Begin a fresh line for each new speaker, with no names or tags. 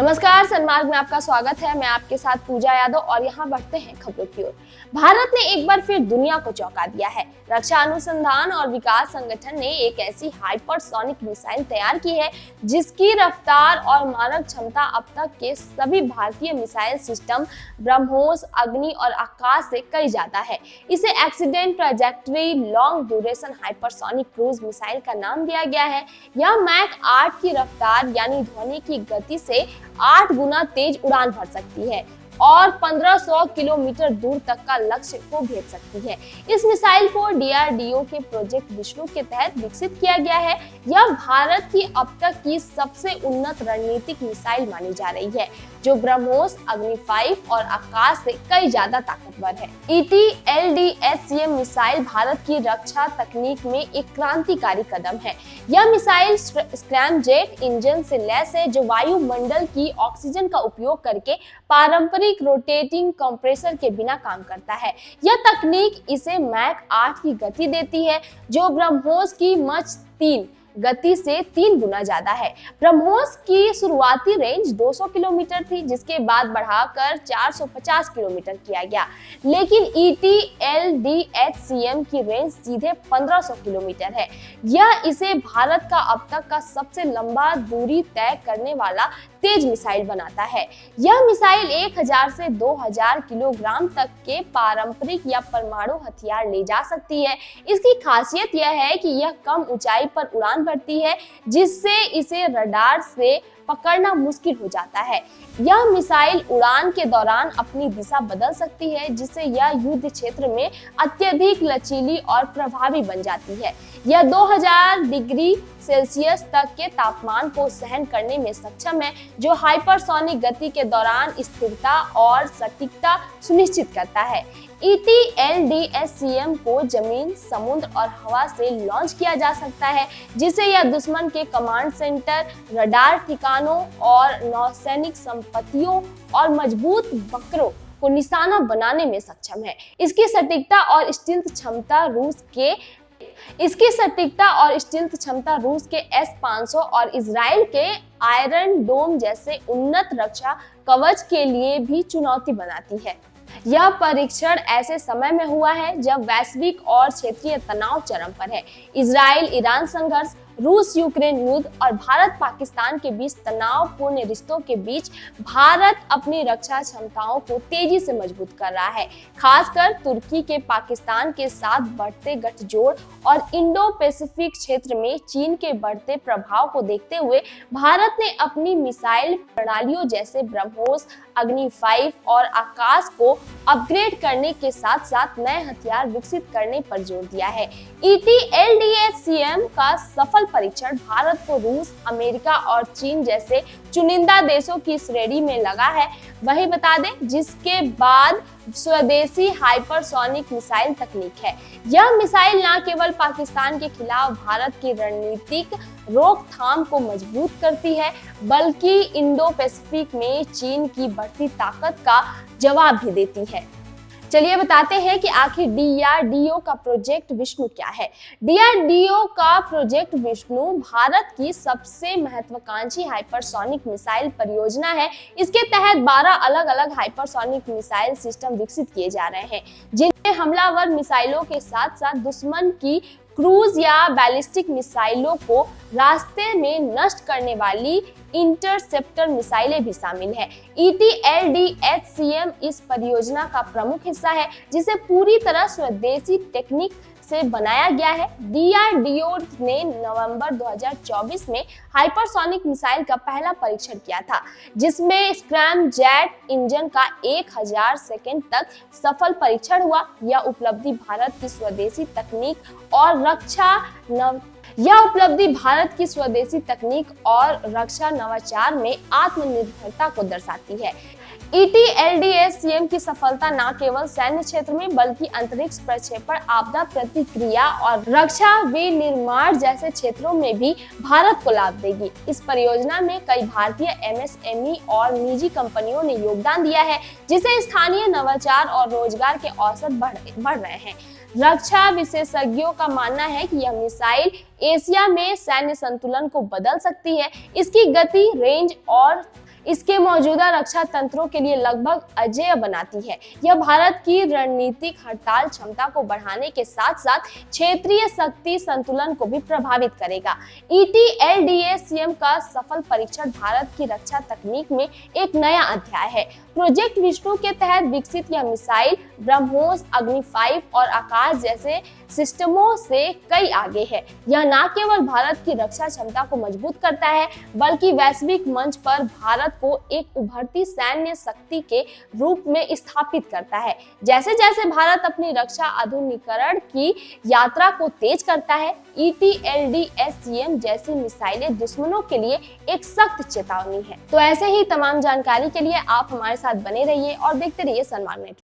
नमस्कार, सन्मार्ग में आपका स्वागत है। मैं आपके साथ पूजा यादव और यहाँ बढ़ते हैं खबरों की ओर। भारत ने एक बार फिर दुनिया को चौंका दिया है। रक्षा अनुसंधान और विकास संगठन ने एक ऐसी हाइपरसोनिक मिसाइल तैयार की है जिसकी रफ्तार और मारक क्षमता अब तक के सभी भारतीय मिसाइल सिस्टम ब्रह्मोस, अग्नि और आकाश से कई ज्यादा है। इसे accident trajectory long duration hypersonic cruise missile का नाम दिया गया है। यह मैक 8 की रफ्तार यानी ध्वनि की गति से 8 गुना तेज उड़ान भर सकती है और 1500 किलोमीटर दूर तक का लक्ष्य को भेज सकती है। इस मिसाइल को डीआरडीओ के प्रोजेक्ट विष्णु के तहत विकसित किया गया है। यह भारत की अब तक की सबसे उन्नत रणनीतिक मिसाइल मानी जा रही है, जो ब्रह्मोस, अग्नि 5 और आकाश से कई ज्यादा ताकतवर है। ET-LDH-CM मिसाइल भारत की रक्षा तकनीक में एक क्रांतिकारी कदम है। यह मिसाइल स्क्रैमजेट इंजन से लैस है, जो वायुमंडल की ऑक्सीजन का उपयोग करके पारंपरिक रोटेटिंग कंप्रेसर के बिना काम करता है। यह तकनीक इसे मैक 8 की गति देती है, जो ब्रह्मोस की मच 3 गति से 3 गुना ज्यादा है। ब्रह्मोस की शुरुआती रेंज 200 किलोमीटर थी, जिसके बाद बढ़ाकर 450 किलोमीटर किया गया, लेकिन ET-LDH-CM की रेंज सीधे 1500 किलोमीटर है। यह इसे भारत का अब तक का सबसे लंबा दूरी तय करने वाला तेज मिसाइल बनाता है। यह मिसाइल 1000 से 2000 किलोग्राम तक के पारंपरिक या परमाणु हथियार ले जा सकती है। इसकी खासियत यह है कि यह कम ऊंचाई पर उड़ान भरती है, जिससे इसे रडार से पकड़ना मुश्किल हो जाता है। यह मिसाइल उड़ान के दौरान अपनी दिशा बदल सकती है, जिससे यह युद्ध क्षेत्र में अत्यधिक लचीली और प्रभावी बन जाती है। यह 2000 डिग्री सेल्सियस तक के तापमान को सहन करने में सक्षम है, जो हाइपरसोनिक गति के दौरान स्थिरता और सटीकता सुनिश्चित करता है। ET-LDH-CM को जमीन, समुद्र और हवा से लॉन्च किया जा सकता है, जिससे यह दुश्मन के कमांड सेंटर, रडार ठिकानों और नौसैनिक संपत्तियों और मजबूत बंकरों को निशाना बनाने में सक्षम है। इसकी सटीकता और स्टील्थ क्षमता रूस के S-500 और इजराइल के आयरन डोम जैसे उन्नत रक्षा कवच के लिए भी चुनौती बनाती है। यह परीक्षण ऐसे समय में हुआ है जब वैश्विक और क्षेत्रीय तनाव चरम पर है। इजराइल-ईरान संघर्ष, रूस-यूक्रेन युद्ध और भारत-पाकिस्तान के बीच तनावपूर्ण रिश्तों के बीच भारत अपनी रक्षा क्षमताओं को तेजी से मजबूत कर रहा है। खासकर तुर्की के पाकिस्तान के साथ बढ़ते गठजोड़ और इंडो पैसिफिक क्षेत्र में चीन के बढ़ते प्रभाव को देखते हुए भारत ने अपनी मिसाइल प्रणालियों जैसे ब्रह्मोस, अग्नि 5 और आकाश को अपग्रेड करने के साथ साथ नए हथियार विकसित करने पर जोर दिया है। ET-LDH-CM का सफल परीक्षण भारत को रूस, अमेरिका और चीन जैसे चुनिंदा देशों की श्रेणी में लगा है। वही बता दें, जिसके बाद स्वदेशी हाइपरसोनिक मिसाइल तकनीक है। यह मिसाइल न केवल पाकिस्तान के खिलाफ भारत की रणनीतिक रोकथाम को मजबूत करती है, बल्कि इंडो पैसिफिक में चीन की बढ़ती ताकत का जवाब भी देती है। चलिए बताते हैं कि आखिर डीआरडीओ का प्रोजेक्ट विष्णु क्या है। डीआरडीओ का प्रोजेक्ट विष्णु भारत की सबसे महत्वाकांक्षी हाइपरसोनिक मिसाइल परियोजना है। इसके तहत 12 अलग-अलग हाइपरसोनिक मिसाइल सिस्टम विकसित किए जा रहे हैं, जिनमें हमलावर मिसाइलों के साथ साथ दुश्मन की क्रूज या बैलिस्टिक मिसाइलों को रास्ते में नष्ट करने वाली इंटरसेप्टर मिसाइलें भी शामिल हैं। ET-LDH-CM इस परियोजना का प्रमुख हिस्सा है, जिसे पूरी तरह स्वदेशी टेक्निक से बनाया गया है। डीआरडीओ ने नवंबर 2024 में हाइपरसोनिक मिसाइल का पहला परीक्षण किया था, जिसमें स्क्रैमजेट इंजन का 1000 सेकंड तक सफल परीक्षण हुआ। यह उपलब्धि भारत की स्वदेशी तकनीक और रक्षा नवाचार में आत्मनिर्भरता को दर्शाती है। ET-LDH-CM की सफलता न केवल सैन्य क्षेत्र में बल्कि अंतरिक्ष प्रक्षेपण, आपदा प्रतिक्रिया और रक्षा विनिर्माण जैसे क्षेत्रों में भी भारत को लाभ देगी। इस परियोजना में कई भारतीय MSME और निजी कंपनियों ने योगदान दिया है, जिससे स्थानीय नवाचार और रोजगार के अवसर बढ़ रहे हैं। रक्षा विशेषज्ञों का मानना है कि यह मिसाइल एशिया में सैन्य संतुलन को बदल सकती है। इसकी गति, रेंज और इसके मौजूदा रक्षा तंत्रों के लिए लगभग अजेय बनाती है। यह भारत की रणनीतिक हड़ताल क्षमता को बढ़ाने के साथ साथ क्षेत्रीय शक्ति संतुलन को भी प्रभावित करेगा। ETLDACM का सफल परीक्षण भारत की रक्षा तकनीक में एक नया अध्याय है। प्रोजेक्ट विष्णु के तहत विकसित यह मिसाइल ब्रह्मोस, अग्नि 5 और आकाश जैसे सिस्टमों से कई आगे है। यह न केवल भारत की रक्षा क्षमता को मजबूत करता है, बल्कि वैश्विक मंच पर भारत को एक उभरती सैन्य शक्ति के रूप में स्थापित करता है। जैसे जैसे भारत अपनी रक्षा आधुनिकीकरण की यात्रा को तेज करता है, ETLDACM जैसी मिसाइलें दुश्मनों के लिए एक सख्त चेतावनी है। तो ऐसे ही तमाम जानकारी के लिए आप हमारे साथ बने रहिए और देखते रहिए सनमार्ग नेटवर्क।